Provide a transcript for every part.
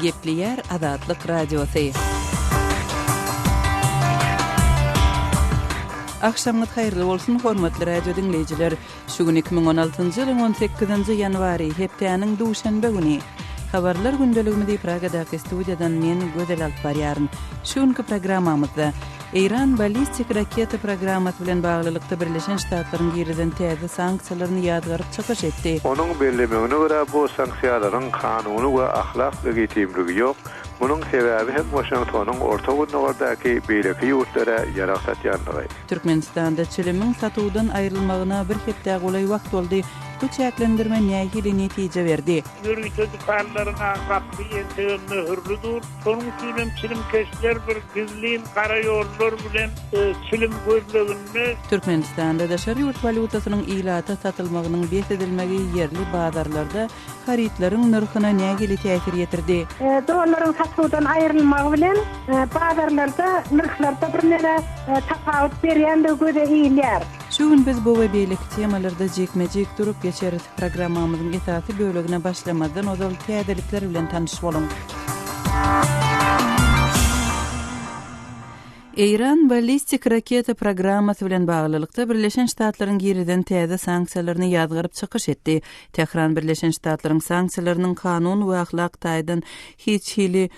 Gepli Azatlyk Radiosu. Akşamınız hayırlı bolsun hormatly radio dinleyijiler. Şu gün 2016-njy ýylyň 18-nji ýanwary hepdeniň duşanbe güni. Habarlar gündeligini Pragadaky studiýadan men Gödel alyp barýaryn. Şu günkü programmamyzda Iran ballistik raketa programmasy bilen baglylykda Birleşen Ştatlaryň girinden täze sanksiýalaryny ýadgaryp çykyş etdi. Onuň bellemegine görä bu sanksiýalaryň kanuny we ahlak legitimligi ýok. Bunun sebäbi hem Washingtonyň orta günlerde beýleki ýurtlara ýarak satýanlygy. Türkmenistanda çilimiň satuwdan aýrylmagyna bir hepde golay wagt boldy. Bu çäklendirme nähili netije berdi. Yürüyüşü karlarına kapı yeteğinde hürlüdür. Sonun çilim keşler bir gizliğin karayollar bilen çilim gözlerini. Türkmenistanda daşary ýurt valutasının ilata satylmagynyň besedilmegi yerli bazarlarda haritlaryň narhyna nähili täsir ýetirdi. Dollaryň satywdan aýrylmagy bilen bazarlarda narhlarda bir näme tafawut berýände göze iýilýär. Şu gün biz bu we beýleki temalarda jekmejek durup geçeriz. Programmamyzyň etaty bölegine başlamadan ozal täzelikler bilen tanış bolun. Iran ballistik raketa programmasy bilen baglylykda Birleşen Ştatlaryň giriden täze sanksiýalaryny ýadgaryp çykyş etdi. Tehran Birleşen Ştatlaryň sanksiýalarynyň kanun we ahlak taýdan hiç hili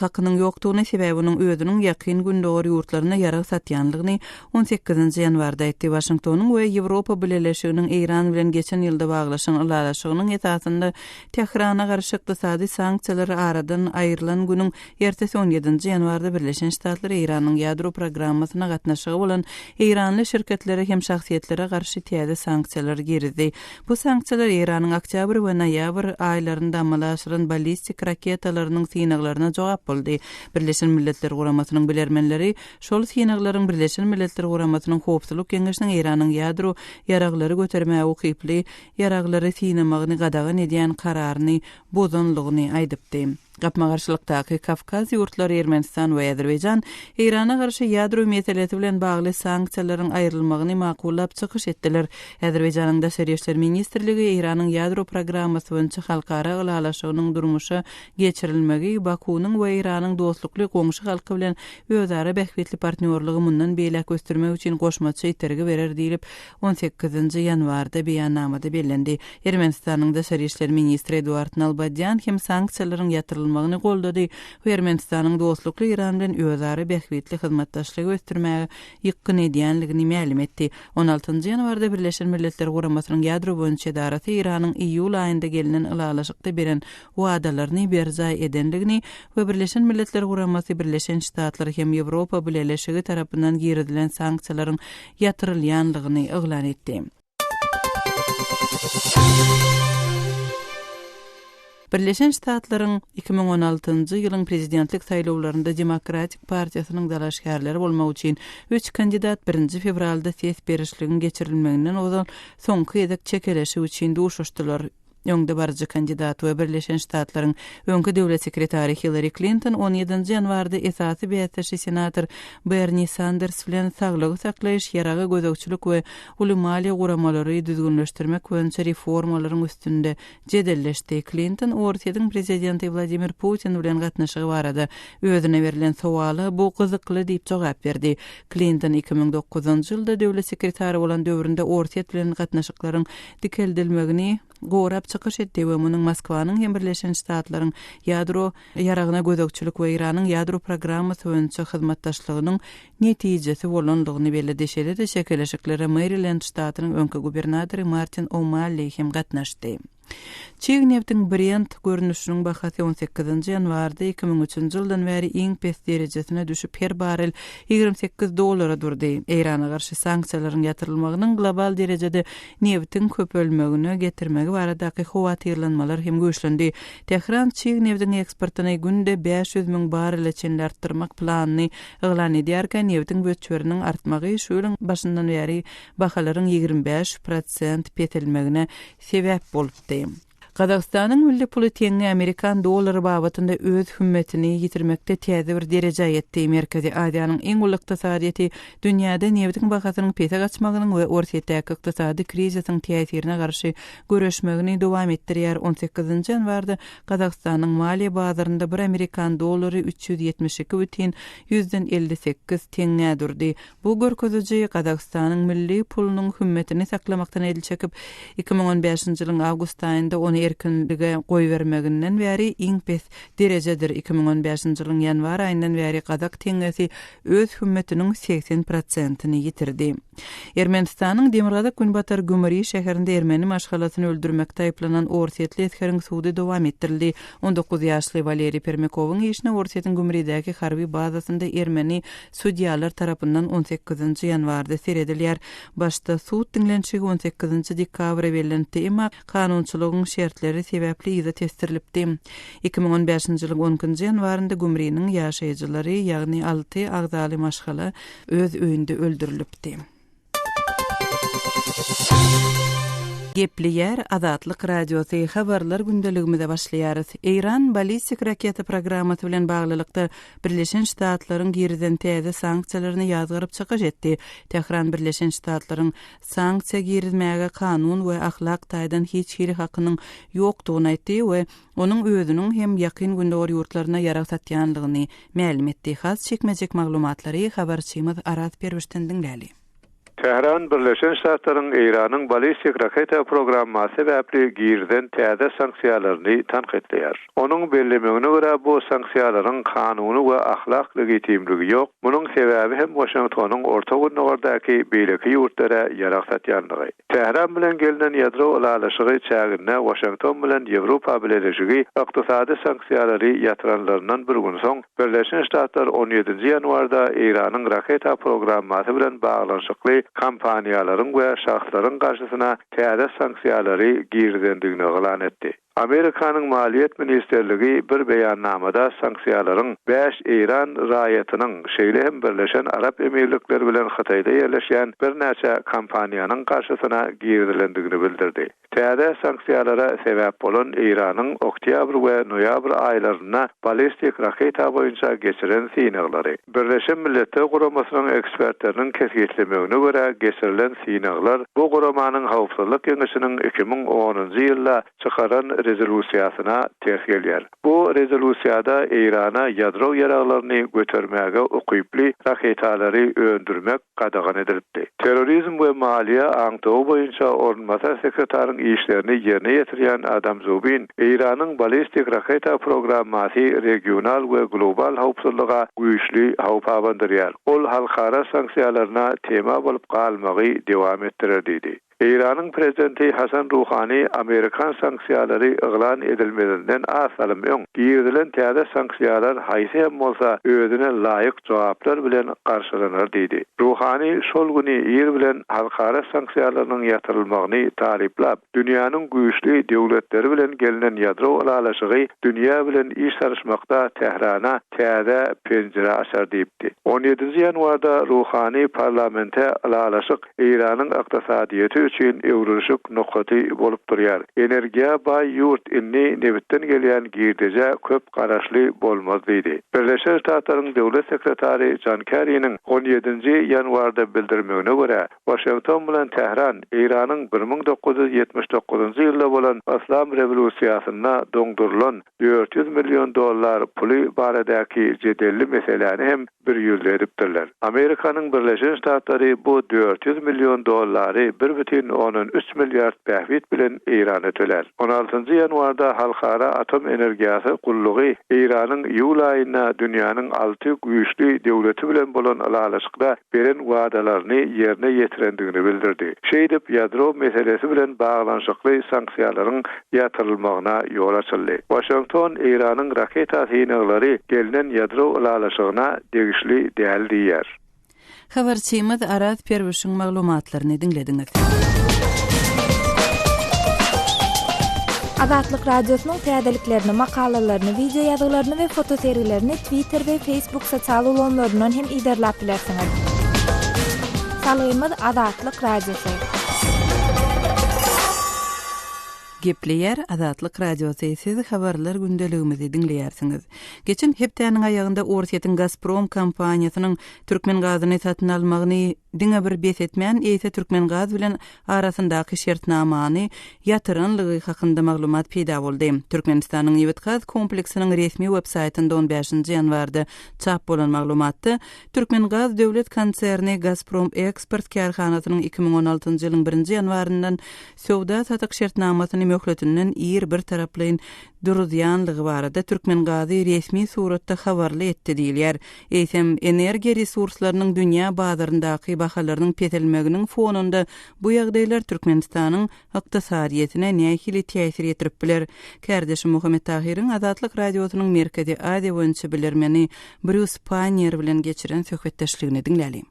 hakynyň ýokdugyny sebäbiniň özüniň ýakyn gündäki ýurtlaryna ýarak satýanlygyny 18-nji ýanwarda etdi. Washingtonyň we Ýewropa bileşiginiň Iran bilen geçen ýylda baglaşan ulalaşygynyň esasynda Tehrana garşy ykdysady sanksiýalary aradan aýrylan günüň ertesi 17-nji ýanwarda Birleşen Ştatlar Iranyň ýadro programmasyna gatnaşygy bolan Iranly şirketlere hem şahsiýetlere garşy täze sanksiýalar girdi. Bu sanksiýalar Iranyň oktyabr we noýabr aýlarynda amalaşylan ballistik raketalarynyň synaglaryna jogap boldy. Birleşen Milletler Guramasynyň bilermenleri şol synaglaryň Birleşen Milletler Guramasynyň Howpsuzlyk Keňeşiniň Iranyň ýadro ýaraglary götermäge ukyply ýaraglary synamagyny gadagan edýän kararyny bozanlygyny aýdypdy. Gapma garşylykdaky Kafkaz ýurtlary Ermenistan we Azerbaýjan Irana garşy ýadro meselesi bilen bagly sanksiýalaryň aýrylmagyny makullap çykyş etdiler. Azerbaýjanyň Daşary işler ministrligi Iranyň ýadro programmasy boýunça halkara ulalaşygynyň durmuşa geçirilmegi Bakunyň we Iranyň dostlukly goňşy halky bilen özara bähwetli partnerligi mundan beýlek göstermek üçin goşmaça itergi berer diýilip 18-nji ýanwarda beýannamada bellendi. Ermenistanyň Daşary işler ministri Eduard Nalbadyan hem sanksiýalaryň ýatyrylmagyny goldady. Ermenistanyň dostlukly Iran bilen özara bähwetli hyzmatdaşlygy göstermäge ýykyn edýänligini ma'lum etdi. 16-njy ýanwarda Birleşen Milletler Guramasynyň ýadro boýunça edarasy Iranyň iýul aýynda gelinen ulalaşykda beren wadalaryny berjay edenligini we Birleşen Milletler Guramasy Birleşen Ştatlar hem Ýewropa bileşigi tarapyndan giridilen sanksiýalaryň ýatyrylýanlygyny eglan etdi. Birleşen Ştatlaryň 2016-njy ýylyň prezidentlik saýlawlarynda Demokratik partiýasynyň dalaşgärleri bolmak üçin 3 kandidat 1 fevralda ses berişligini geçirilmeginden ozal soňky edek çekeleşi üçin duşuşdylar. Öňde barjy kandidat we Birleşen Ştatlaryň öňkü döwlet sekretary Hillary Clinton 17-nji ýanwarda esasy beýatdaşy senator Bernie Sanders bilen saglygy saklaýyş ýaragy gözegçilik we ulumaliýa guramalary düzgünleşdirmek boýunça reformalaryň üstünde jedelleşdi. Clinton Ortiýadyň prezidenti Vladimir Putin bilen gatnaşygy barada özüne berilen sowaly bu gyzykly diýip jogap berdi. Clinton 2009-njy ýylda döwlet sekretary bolan döwründe Ortiýat bilen gatnaşyklaryň dikeldilmegini gorap çykyş etdi we munyň Moskwanyň hem Birleşen Ştatlaryň ýadro ýaragyna gözegçilik we Iranyň ýadro programmasy boýunça hyzmatdaşlygynyň netijesi bolanlygyny bellädi. Şeýle-de şekeleşiklere Maryland ştatynyň öňkü gubernatory Martin O'Malley hem gatnaşdy. Çiğnevtiň Brent görnüşiniň bahasy 18-nji ýanwarda 2003-nji ýyldan bäri iň pes derejesine düşüp her barel $28 durdy. Irana garşy sanksiýalaryň ýatyrylmagynyň global derejede neftiň köpölmegine getirmegi baradaky howatyrlanmalar hem güýçlendi. Tehran çiğnevtiň eksportyny günde 500.000 barel için artdyrmak planyny eglan edýärken neftiň böçberiniň artmagy şu ýylyň başyndan bäri bahalaryň 25% petilmegine sebäp bolupdy. Qazaqstanyň milli puly teňi Amerikan dollary babatynda öz hümmetini yitirmekde täze bir derejä ýetdi. Merkezi Aziýanyň iň uly ykdysadyýety dünýäde nebetiň bagatynyň pete gaçmagynyň we ortaýdäki ykdysady krizisiň täsirine garşy göreşmegini dowam etdirýär. 18-nji ýanwarda Qazaqstanyň maliýe bazarynda bir Amerikan dollary 372,58 teňe durdy. Bu görkeziji Qazaqstanyň milli pulunyň hümmetini saklamakdan edil çekip 2015-nji ýylyň awgust aýynda ony erkinlige goý bermeginden bäri iň pes derejedir. 2015-nji ýylyň ýanwar aýyndan bäri Qazaq teňesi öz hümmetiniň 80%-ni ýitirdi. Ermenistanyň Demirgazak Günbatar Gümeri şäherinde ermeni maşgalatyny öldürmekde aýplanan Orsetli eskeriň suwdy dowam etdirildi. 19 ýaşly Valeri Permekowyň işine Orsetin Gümeri'däki harby bazasynda ermeni sudiýalar tarapyndan 18-nji ýanwarda seredilýär. Başda suwd dinlenşigi 18-nji dekabra belirlendi, emma kanunçylygyň şertleri sebäpli ýa-da testirilipdi. 2015-nji ýylyň 10-njy ýanwarynda Gümeri'niň ýaşaýjylary, ýagny 6 agzaly maşgala öz öýünde öldürilipdi. Gepli yer Azatlyk radiosu habarlar gündeligimizde başlaýarys. Iran balistik raketa programmaty bilen baglylykda Birleşen Ştatlaryň giriden täze sanksiýalaryny ýazgyryp çykyş etdi. Tehran Birleşen Ştatlaryň sanksiýa girizmäge kanun we ahlak taýdan hiç hili hakynyň ýokdugyny aýtdy we onuň özüniň hem ýakyn gündäwr ýurtlaryna ýarag satýanlygyny ma'lum etdi. Has çekmejek maglumatlary habarçymyz Arat Perwişden dinläli. Tehran Birleşen Ştatlaryň Iranyň balistik raketa programmasy sebäpli girden täze sanksiýalaryny tanqidleýär. Onuň bellemegine görä bu sanksiýalaryň kanuny we ahlak legitimligi ýok. Munyň sebäbi hem Washingtonyň orta günlerdeäki beýleki ýurtlara ýarag satýanlygy. Tehran bilen gelinen ýadro alaşygy çäginde Washington bilen Ýewropa bileşigi ykdysady sanksiýalary ýatyranlaryndan bir gün soň Birleşen Ştatlar 17-nji ýanwarda Iranyň raketa programmasy bilen baglanşykly kampaniýalaryň we şahslaryň garşysyna täze sanksiýalary girdendigini elan etdi. Amerikanyň Maliýet Ministerligi bir beýannamada sanksiýalaryň 5 Iran raýatynyň şeýle hem Birleşen Arap Emirlikleri bilen Hataýda ýerleşýän bir näçe kampaniýanyň garşysyna girdilendigini bildirdi. Täze sanksiýalara sebäp bolan Iranyň oktyabr we noýabr aýlaryna balistik raketa boýunça geçiren synaglary. Birleşen Milletler Guramasynyň ekspertleriniň kesgitlemegine görä geçirilen synaglar bu guramanyň hawpsuzlyk Keňeşiniň 2010-njy ýylda çykaran rezolüsiýasyna täsir. Bu rezolüsiýada Irana ýadro ýaraglaryny götermäge ukyply raketalary öndürmek gadagan edildi. Terrorizm we maliýe aňtagy boýunça ornmasa sekretariň işlerini ýerine ýetirýän Adam Zubin Iranyň balistik raketa programmasy regional we global hawpsuzlyga güýçli hawp abandyrýar. Ol halkara sanksiýalaryna tema bolup galmagy dowam etdirdi. Iranyň prezidenti Hasan Ruhani Amerikan sanksiýalary elan edilmedinden asalym öň girdilen täze sanksiýalar haýsy hem bolsa özüne laýyk jogaplar bilen garşylanar diýdi. Ruhani şol güni ýer bilen halkara sanksiýalarynyň ýatyrylmagyny taliplap, dünýäniň güýçli döwletleri bilen gelinen ýadro alaşygy dünýä bilen iş sarışmakda Tehrana täze penjere açar diýipdi. 17-nji ýanwarda Ruhani parlamente alaşyk Iranyň ykdysadyýety üçin ewrüşük nokdaty bolup durýar. Energiýa baý ýurt inni nebitten gelýän girdeje köp garaşly bolmaz diýdi. Birleşen Ştatlaryň döwlet sekretary John Kerry'niň 17-nji ýanwarda bildirmegine görä, Washington bilen Tehran Iranyň 1979-njy ýylda bolan Islam rewolýusiýasyna doňdurulan $400 milyon puly baradäki jedelli meseleni hem bir ýüzde edipdirler. Amerikanyň Birleşen Ştatlary bu $400 milyon 1,13 milyard bähwit bilen Irana töler. 16-njy ýanwarda halkara atom energiýasy gullugy Iranyň ýul aýyna dünýäniň 6 güýçli döwleti bilen bolan alaşykda beren wagdalaryny ýerine ýetirendigini bildirdi. Şeýdip ýadro meselesi bilen baglanşykly sanksiýalaryň ýatyrylmagyna ýol açyldy. Washington Iranyň raketa synaglary gelinen ýadro alaşygyna degişli däl diýär. Habarçymyz Arat Perwişiň maglumatlaryny dinlediňiz. Azatlyk radiosynyň täzeliklerini, makalalaryny, video ýazgylaryny we foto serilerini Twitter we Facebook sosial ulanlaryndan hem iderläp bilersiňiz. Salaýymyz Azatlyk radiosu. Gepleyer Azatlyk Radiosu siz habarlar gündeligimizi dinleýärsiňiz. Geçen hepdeniň aýagynda Orsiýetiň Gazprom kompaniýasynyň Türkmen gazyny satyn almagyny diňe bir besetmän ýa-da Türkmen gaz bilen arasyndaky şertnamany ýatyranlygy hakynda maglumat peýda boldy. Türkmenistanyň Ýewit gaz kompleksiniň resmi websaýtynda 15-nji ýanwarda çap bolan maglumatda Türkmen gaz döwlet konserni Gazprom eksport karhanasynyň 2016-njy ýylyň 1-nji ýanwaryndan sowda satyk şertnamasyny möhletiniň bir taraplyň duruzyanlygy barada Türkmen gazy resmi suratda habarly etdi diýilýär. Eýsem energiýa resurslarynyň dünýä bazaryndaky bahalarynyň petelmeginiň fonunda bu ýagdaýlar Türkmenistanyň ykdysadyýetine nähili täsir etdirip biler. Kardeşim Muhammed Tahiriň Azatlyk Radiosynyň Merkezi Aziýa boýunça bilermeni Bruce Panier bilen geçiren söhbetdeşligini dinläli.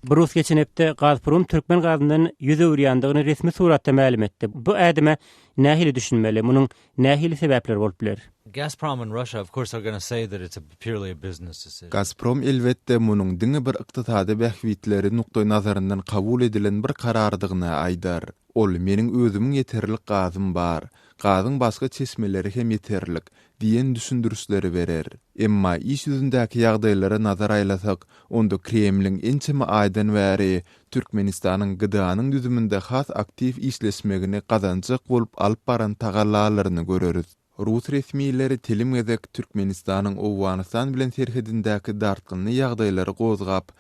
Bruce geçen hepde Gazprom Türkmen gazyndan ýüze urýandygyny resmi suratda ma'lum etdi. Bu ädime nähili düşünmeli, munyň nähili sebäpleri bolup biler? Gazprom and Russia, of course, are going to say that it's purely a business decision. Gazprom elbetde munyň diňe bir ykdysady bähwitleri nukdaý nazaryndan kabul edilen bir karardygyna aýdar. Ol meniň özümiň ýeterlik gazym bar, gazyň başga çeşmeleri hem ýeterlik diýen düşündürüşleri berer. Emma iş ýüzündäki ýagdaýlara nazar aýlasak, onda Kremliň ençeme aýdan bäri Türkmenistanyň gydanyň düzüminde has aktiv işleşmegini gazanjak bolup alyp baran tagallalaryny göreriz. Rus resmiýetleri telimgedek Türkmenistanyň Owganistan bilen serhedindäki dartgyny ýagdaýlary gozgap,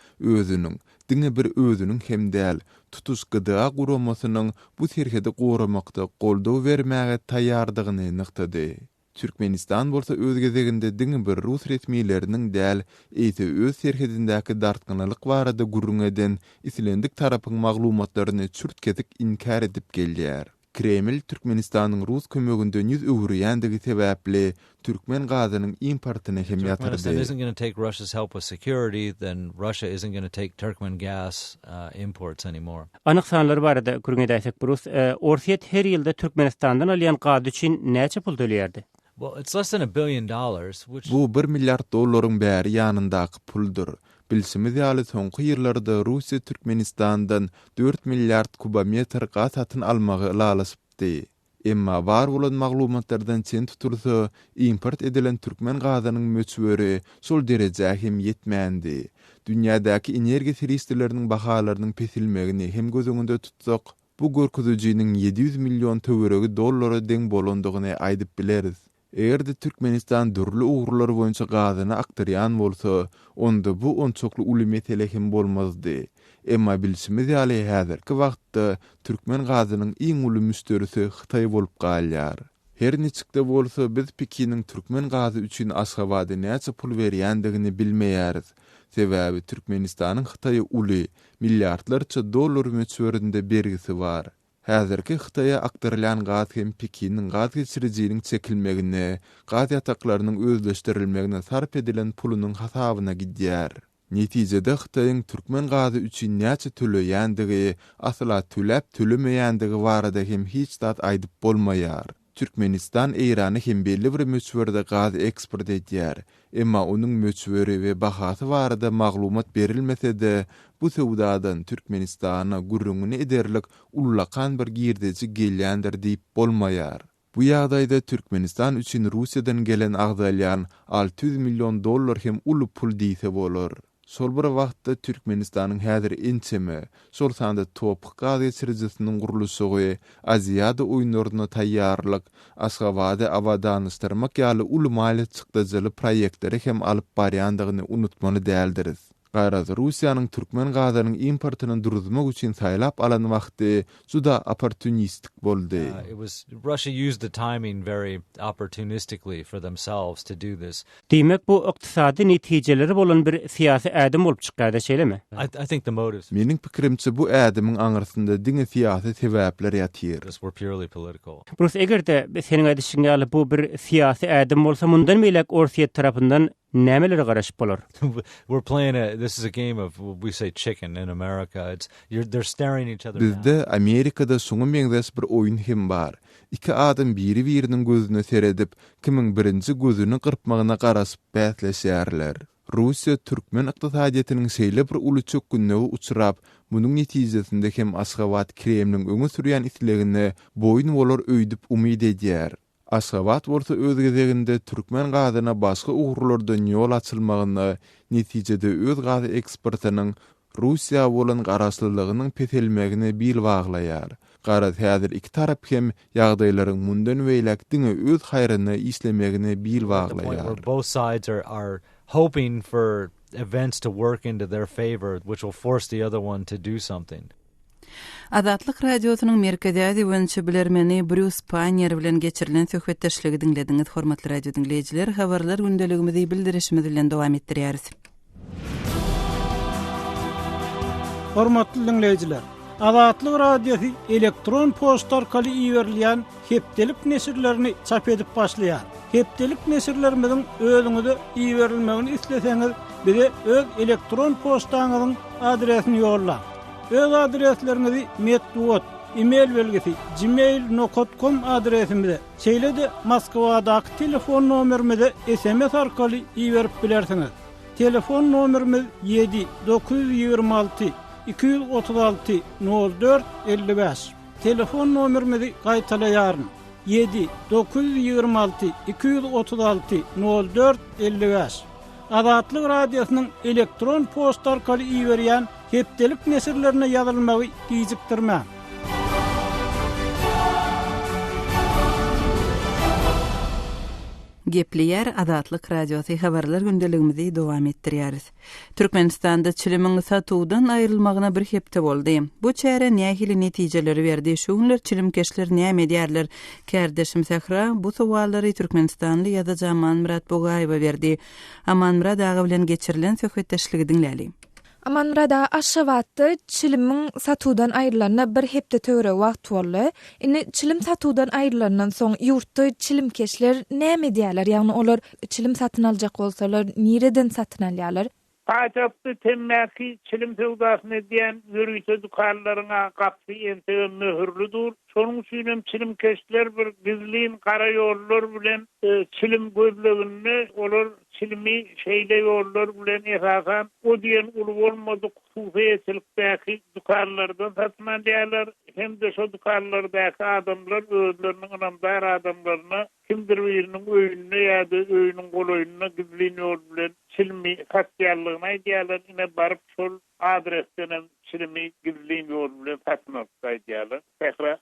diňe bir özüniň hem däl tutuş gyda guramasynyň bu serhedi goramakda goldaw bermäge taýýardygyny nyktady. Türkmenistan bolsa öz gezeginde diňe bir Rus resmiýetleriniň däl eýse öz serhedindäki dartgynylyk barada gurrun eden islendik tarapyň maglumatlaryny çürtkedik inkar edip gelýär. Kreml Türkmenistanyň Rus kömeginde ýüz öwrüýändigi sebäpli Türkmen gazynyň importyny hem ýatyrdy. Turkmenistan isn't going to take Russia's help with security, then Russia isn't going to take Turkmen gas imports anymore. Anyk sanlary barada gürrün edäsek Bruce, Orsiýet her ýylda Türkmenistandan alýan gaz üçin näçe pul töleýärdi? Well, it's less than $1 billion, which Bu $1 milyard dollaryň bäri ýanyndaky puldur. Bilsimiz ýaly soňky ýyllarda Russiýa Türkmenistandan 4 milyard kubometr gaz satyn almagy lalasypdy. Emma bar bolan maglumatlardan çen tutulsa, import edilen Türkmen gazynyň möçberi şol derejä hem ýetmändi. Dünýädäki energiýa serwisleriniň bahalarynyň pesilmegini hem göz öňünde tutsak, bu görkezijiniň 700 milyon töweregi dollara deň bolandygyny aýdyp bileriz. Eğerde Türkmenistan dürli uğurlar boyunca gazyny aktaryan bolsa, onda bu onçoklu uly mesele hem bolmazdy. Emma bilsimiz ýaly häzirki wagtda Türkmen gazynyň iň uly müşterisi Hytaý bolup galýar. Her niçikde bolsa biz Pekiniň Türkmen gazy üçin Aşgabatda näçe pul berýändigini bilmeýäris. Sebäbi Türkmenistanyň Hytaýa uly milliardlarça dollar möçberinde bergisi bar. Häzirki Hytaýa aktarylan gaz hem Pekiniň gaz geçirjiginiň çekilmegine, gaz ýataklarynyň özleşdirilmegine sarp edilen pulunyň hasabyna gidýär. Netijede Hytaýyň Türkmen gazy üçin näçe töleýändigi, asla tölemeýändigi barada hem hiç zat aýdyp bolmaýar. Türkmenistan Eýrany hem belli bir möçberde gaz eksport edýär. Emma onuň möçberi we bahasy barada maglumat berilmese-de, bu sowdadan Türkmenistana gurrungyny ederlik ullakan bir girdeji gelýändir diýip bolmaýar. Bu ýagdaýda Türkmenistan üçin Russiýadan gelen agdalyan 600 milyon dollar hem uly pul diýse bolar. Sol bir wagtda Türkmenistanyň häzir ençeme, sol sanda topuk gaz geçirjisiniň gurulşy, Aziýada oýunlaryna taýýarlyk, Aşgabatda awadanystyrmak ýaly uly maliýet çykdyjyly proýektleri hem alyp barýandygyny unutmaly däldiris. Gaýraz Russiýanyň Türkmen gazynyň importyny duruzmak üçin saýlap alan wagty juda opportunistik boldy. Russia used the timing very opportunistically for themselves to do this. Diýmek bu ykdysady netijeleri bolan bir siýasy ädim bolup çykýardy şeýlemi? I think the motives Meniň pikirimçe bu ädimiň aňyrsynda diňe siýasy sebäpler ýatyr. were purely political. Bruce, egerde seniň aýdyşyň ýaly bu bir siýasy ädim bolsa, mundan beýlek Orsiýet tarapyndan nämeleri garaşyp bolar? We're playing this is a game of, we say chicken in America. They're staring each other down. Bizde Amerikada şoňa meňzes bir oýun hem bar. İki adam biri-biriniň gözüne seredip, kimiň birinji gözüni gyrpmagyna garaşyp bäsleşýärler. Russiýa Türkmen ykdysadyetiniň şeýle bir uly çökgünligi uçurap, Munyň netijesinde hem Aşgabat Kremliň öňe sürýän islegine boyun bolar öýdüp umyd edýär. Aşgabat bolsa öz gezeginde türkmen gazyna başga ugrlardan ýol açylmagyny, netijede öz gazy eksportynyň Russiýa bolan garaşlylygynyň petelmegini bil baglaýar. Garat häzir iki tarap hem ýagdaýlaryň mundan weýlekdiňe öz haýryny islemegini bil baglaýar. Both sides are hoping for events to work into their favor, which will force the other one to do something. Azatlyk radiosynyň merkezi öňçi bilermeni Bruce Panier bilen geçirilen söhbetdeşligi dinlediňiz. Hormatly radio dinleýijiler, habarlar gündeligimizi bildirişimiz bilen dowam etdirýäris. Hormatly dinleýijiler, Azatlyk radiosi elektron posta arkaly iýerilýän hepdelik nesirlerini çap edip başlaýar. Hepdelik nesirlerimizin özüňize iýerilmegini isleseňiz, bize öz elektron postaňyzyň adresini ýolla. Öz adreslerinizi metduot, e-mail belgesi gmail.com adresimize, şeýle-de Moskwadaky telefon nomerimize SMS arkaly iýerip bilersiňiz. Telefon nomerimiz 7-926 236 04 55. Telefon nomerimizi gaýtalaýaryn. 7-926 236 04 55. Azatlyk radiosynyň elektron posta arkaly iýerýän hepdelik nesirlerine ýazylmagy gijikdirmä. Gepliyer Azatlyk radiosi habarlar gündeligimizi dowam etdirýäris. Türkmenistanda çilimiň satuwdan aýrylmagyna bir hepde boldy. Bu çäre nähili netijeleri berdi. Şuňlar çilimkeşler näme edýärler? Kardeşim Sahra bu sowallary Türkmenistanly ýa-da Aman Murat Bogaýewa berdi. Aman Murat ağa bilen geçirilen söhbetdeşligi dinläli. Aman Murat Aşgabatda çilimiň satuwdan aýrylanna bir hepde töre wagt boldy. Indi çilim satuwdan aýrylandan soň ýurtda çilimkeşler näme edýärler? Ýagny olar çilim satyn aljak bolsalar, nireden satyn alýarlar? Paçapdy temmäki çilim sewdasyny edýän ýürüýte dukanlaryna gapy ente möhürlüdür. Şonuň üçin çilimkeşler bir gizlin gara ýollar bilen çilim gözlegini olar çilimi şeýle ýollar bilen esasan o diýen uly bolmady hususiýetlikdäki dukanlardan satyn alýarlar. Hem de şo dukanlardaky adamlar özleriniň ynamdar adamlaryna kimdir biriniň öýüne ýa-da öýüniň goloýunyna gizlin ýol bilen çilimi satýarlygyna aýdýarlar. Ine baryp şol adresden çilimi gizlin ýol bilen satyn alýarlar. Tehra.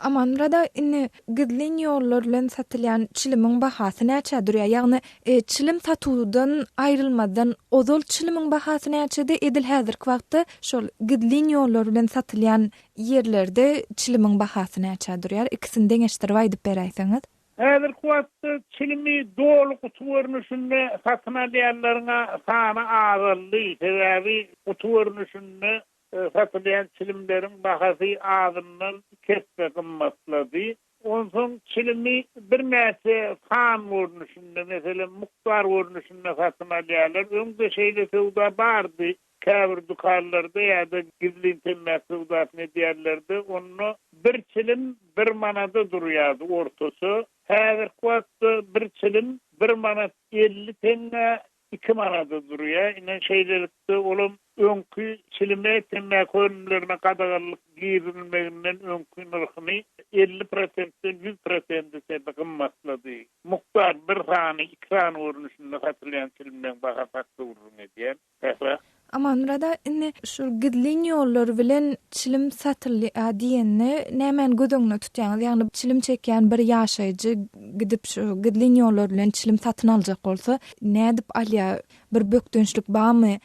Aman Murat, indi gizlin ýollar bilen satylýan çilimiň bahasy näçe durýar? Ýagny çilim satuwdan aýrylmadan ozal çilimiň bahasy näçe edil häzirki wagtda şol gizlin ýollar bilen satylýan ýerlerde çilimiň bahasy näçe durýar? İkisini deňeşdirip aýdyp beräýsiňiz. Häzirki wagtda çilimi dolu kutu görnüşinde satyn alýarlaryna sany azaldy. Sebebi kutu görnüşinde satylýan çilimleriň bahasy azyndan kesme gymmatlady. Onsoň çilimi bir näçe fan görnüşinde, meselem muktar görnüşinde satyn alýarlar. Öňde şeýle sewda bardy. Käbir dukanlarda ýa-da gizlin temmäk sewdasyny edýärlerdi. Onu bir çilim 1 manada durýardy ortasy. Häzirki wagtda bir çilim 1 manat 50 tenge 2 manada durýar. Ine şeýlelikde olam öňkü çilime temmäk önümlerine gadagarlyk girilmeginden öňkü narhyny 50%-den 100% sebäp gymmatlady. Muktar bir sany 2 sany görnüşinde satylýan çilimden baha fakty urun edýär. Aman Murat, indi şu gizlin ýollar bilen çilim satylýar diýende nämen gödüňne tutýaňyz? Ýagny çilim çekýän bir ýaşaýjy gidip şu gizlin ýollar bilen çilim satyn aljak bolsa, nädip alýar? Bir bökdönçlük barmy?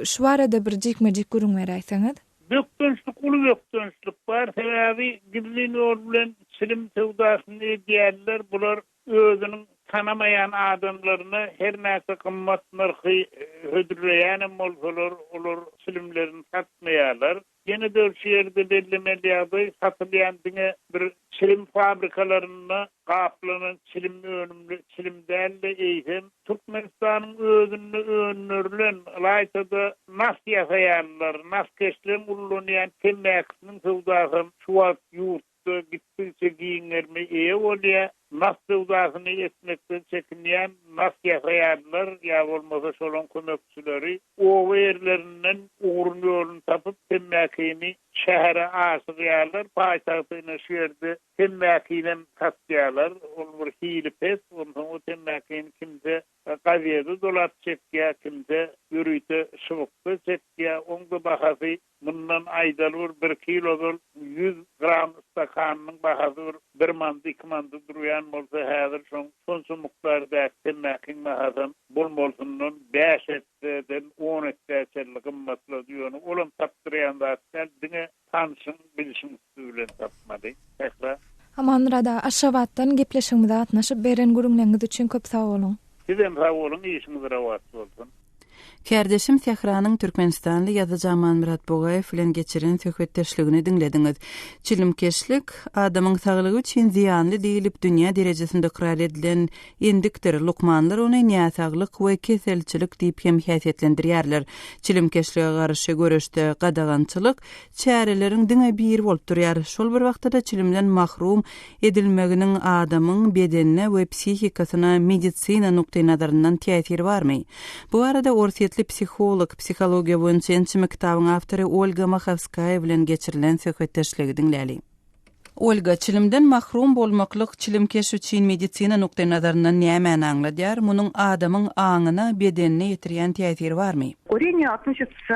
Şu arada bir jekmejek görüň beräýsiňiz? Bökdönçlük, uly bökdönçlük bar. Sebebi gizlin ýol bilen çilim sewdasyny edýärler. Bular özüniň tanamayan adamlaryna her näse gymmat narhy hödürleýän bolsalar, olar çilimlerini satmaýarlar. Ýene de şu ýerde bellemeli satylýan diňe bir çilim fabrikalaryna gaplanan çilim önümli çilim däl eýsem Türkmenistanyň özünde önürlen laýtada nas ýasaýarlar, nas keşlen ullanýan temmäkiniň sewdasy şu wagt ýurtda gitdi Türkçe giyinlerimi iyi oluyor. Nasıl uzasını etmekten çekinmeyen nasıl yaşayanlar ya olmasa şolun kömekçileri o yerlerinden uğrun yolunu tapıp temmekini şehre aşıyalar, payitahtına şehirde temmekine katlayalar, olur hili pes, o temmekini kimse qaviyede dolat çekya, kimse yürüyte şıvıkta çekya, onda bahası bundan aydalır 1 kilodur 100 gram stakanının bahasıdır 1 mandı 2 mandı duruyan bolsa häzir şonça mukdarda temmäkin bahadan bolmolsundan 5 etden 10 etden gymmatly diýýany olam tapdyrýanda diňe tanışyň bilişim bilen tapmady. Häzir Amanrada Aşgabatdan gepleşigimize atnaşyp beren gürüňleriniz üçin köp sag bolun. Sizem sag bolun, işiniz rawat bolsun. Kärdeşim Tehranyň Türkmenistanly ýazyjy Murat Bogaýew bilen geçiren söhbetdeşligini dinlediňiz. Çilimkeşlik adamyň saglygy üçin ziýanly diýilip dünýä derejesinde qrar edilen endikdir. Lukmanlar ony näsaglyk we keselçilik diýip hem häsiýetlendirýärler. Çilimkeşlige garşy görüşde gadagançylyk çäreleriň diňe bir bolup durýar. Şol bir wagtda çilimden mahrum edilmeginiň adamyň bedenine we psihikasyna medisina nukty nazaryndan täsiri barmy? Bu arada orsiýetli psiholog, psihologiýa boýunça ençime kitabyň awtory Olga Machavskaya bilen geçirilen söhbetdeşligi dinläli. Olga, çilimden mahrum bolmaklyk çilimkeş üçin medisina nukty nazaryndan näme aňladýar? Munyň adamyň aňyna, bedenine ýetirýän täsiri barmy? Курение относится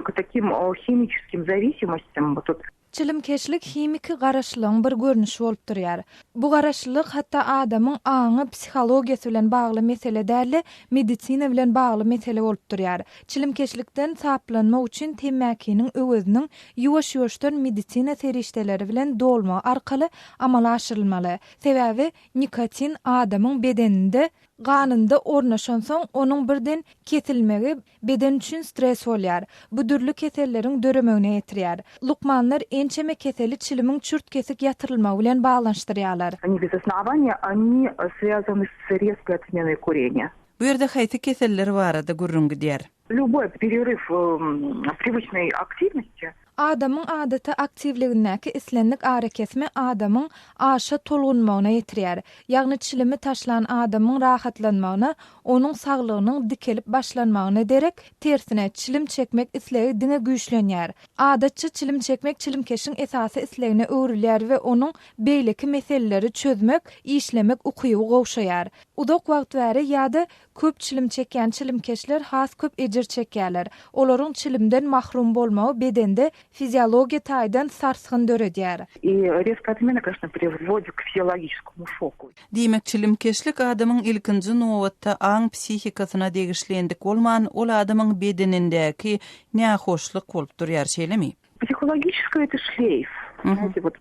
к таким химическим зависимостям. Вот тут Çilimkeşlik himiki garaşlygyň bir görnüşi bolup durýar. Bu garaşlyk hatda adamyň aňy psihologiýasy bilen bagly mesele däl, medisina bilen bagly mesele bolup durýar. Çilimkeşlikden saplanmak üçin temmäkiniň öwüziniň ýuwaş-ýuwaşdan medisina serişdeleri bilen dolma arkaly amala aşyrylmaly. Sebäbi nikotin adamyň bedeninde ganynda ornaşan soň onuň birden kesilmegi beden üçin stres bolýar. Bu dürlü keselleriň döremegine ýetirýär. Lukmanlar ençeme keseli çilimiň çürt kesik ýatyrylmagy bilen baglanşdyrýarlar. они без основания, они связаны с резкой отменой курения. Bu ýerde haýsy keseller barada gurrun gidýär. Любой перерыв привычной активности Adamyň adaty aktivligindäki islenlik ara kesme adamyň aşa tolgunmagyna ýetirýär. Ýagny çilimi taşlan adamyň rahatlanmagyna, onuň saglygynyň dikelip başlanmagyna derek, tersine çilim çekmek islegi diňe güýçlenýär. Adatça çilim çekmek çilimkeşiň esasy islegine öwrilýär we onuň beýleki meseleleri çözmek, işlemek ukyby gowşaýar. Udak wagt bäri ýa-da köp çilim çekýän çilimkeşler has köp ejir çekýärler. Olaryň çilimden mahrum bolmagy bedende fiziologiya taýdan sarsgyn döredýär. и резкая отмена, конечно, приводит к физиологическому шоку. Diýmek çilimkeşlik adamyň ilkinji nowatda aň psihikasyna degişlendik bolman, ol adamyň bedenindäki nähoşlyk bolup durýar şeýlemi? Психологическое это шлейф. Знаете, вот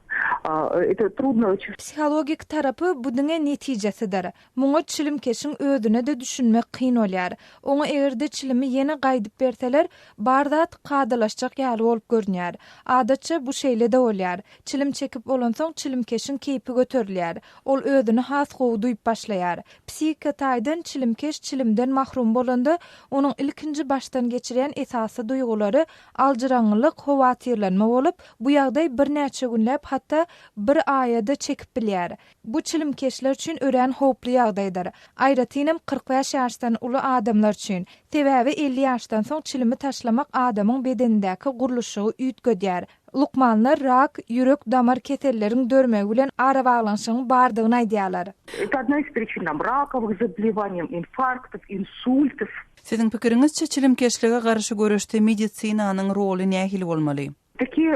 это трудно. Psihologik tarapy bu diňe netijesidir. Muňa çilimkeşiň özüne de düşünmek kyn bolýar. Oňa egerde çilimi ýene gaýdyp berseler, bardat gadylaşjak ýaly bolup görnýär. Adatça bu şeýle de bolýar. Çilim çekip bolan soň çilimkeşiň keýpi göterilýär. Ol özüne has gowy duýup başlaýar. Psihika taýdan çilimkeş çilimden mahrum bolanda, onuň ilkinji başdan geçirýän esasy duýgulary aljyraňlyk, howatyrlanma bolup, bu ýagdaý bir näçe günläp hatda bir aýada çekip bilýär. Bu çilimkeşler üçin ören howply ýagdaýdyr. Aýratynam 45 ýaşdan uly adamlar üçin. Sebäbi 50 ýaşdan soň çilimi taşlamak adamyň bedenindäki guruluşy üýtgedýär. Lukmanlar rak, ýürek damar keselleriň dörmegi bilen ara baglanşygyň bardygyny aýdýarlar. Это одна из причин раковых заболеваний, инфарктов, инсультов. Siziň pikiriňizçe çilimkeşlige garşy görüşde medisinanyň roly nähili bolmaly? Такие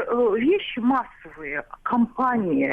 вещи массовые, компании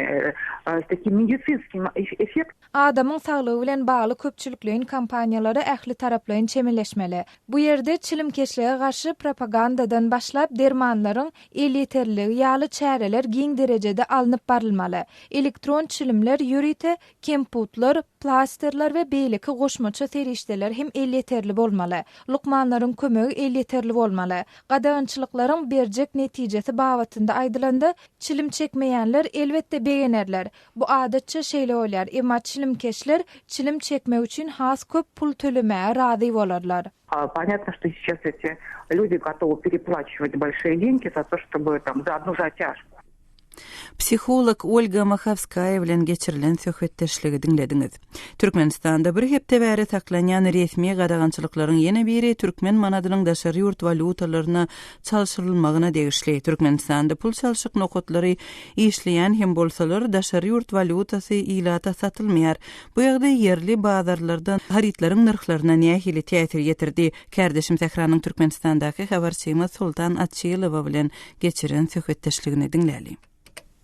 с таким медицинским эффектом. Adamyň saglygy bilen bagly köpçülikliň kampaniýalary ähli taraplaryň çemeleşmeli. Bu ýerde çilimkeşlige garşy propagandadan başlap dermanlaryň eliterligi ýaly çäreler giň derejede alınıp barylmaly. Elektron çilimler, ýürite, kemputlar, plasterler we beýleki goşmaça serişdeler hem eliterli bolmaly. Lukmanlaryň kömegi eliterli bolmaly. Gadagançylyklaryň berjek netijesi babatynda aýdylanda, çilim çekmeýänler elbetde beğenerler. Bu adatça şeýle bolýar. Emma çilimkeşler çilim çekmek üçin has köp pul tölemäge razy bolarlar. Понятно, что сейчас эти люди готовы переплачивать большие деньги за то, чтобы там за одну затяжку. Psikolog Olga Makhavskaya bilen geçirilen söhbetdeşligi dinlediňiz. Türkmenistanda bir hepde bäri taklanýan resmi gadagançylyklaryň ýene biri türkmen manadynyň daşary ýurt valutalaryna çalşyrylmagyna degişli. Türkmenistanda pul çalşyk nokotlary işleýän hem bolsalar daşary ýurt valutasy ilata satylmaýar. Bu ýagdaý yerli bazarlardan haritlaryň narhlaryna nähili täsir ýetirdi. Kärdeşim Tehranyň Türkmenistandaky habarçymy Sultan Atçylowa bilen geçiren söhbetdeşligini dinläli.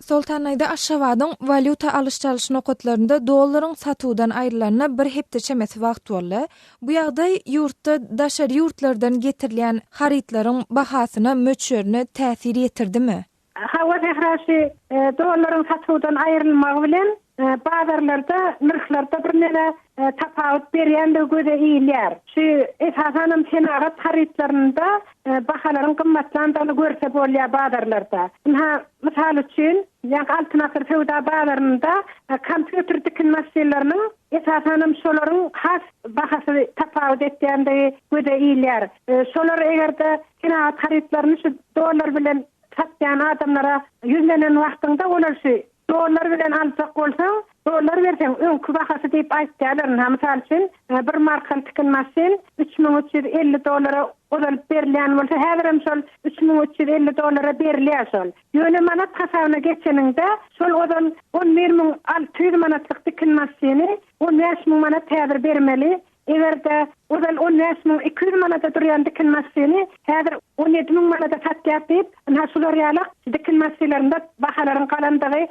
Sultan ayda Aşgabatyň valuta alış-çalyş nokotlarynda dollaryň satuwdan aýrylaryna bir hepde çemesi wagt boldy. Bu ýagdaý ýurtda daşary ýurtlardan getirilýän haritlaryň bahasyna möçörüne täsir ýetirdimi? Hawa tehrasy dollaryň satuwdan aýrylmagy bilen bazarlarda narhlarda bir nere tapawut berýändir göze iýilýär. Şu esasanam senagat haritlarynda bahalaryň gymmatlandygyny görse bolýar bazarlarda. Misal üçin, ýa-da altyn asr fewda bazarynda kompýuter dikin masinalarynyň esasanam şolaryň has bahasy tapawut etýändigi göze iýilýär. Şolar egerde senagat haritlaryny şu dollar bilen satýan adamlara ýüzlenen wagtynda olar şu dollar bilen alsak bolsaň, dollar berseň öňkü bahasy diýip aýtýarlar. Misal üçin bir marka tikin masin $3350 odalyp berilýän bolsa, häzirem şol $3350 berilýär şol. Ýöne manat hasabyna geçeninde şol odal 11600 manatlyk tikin masini 15000 manat häzir bermeli. Egerde odal 15200 manata durýan dikin masini häzir 17000 manata satýar diýip, şolar ýalyk dikin masilerinde bahalaryň galandygy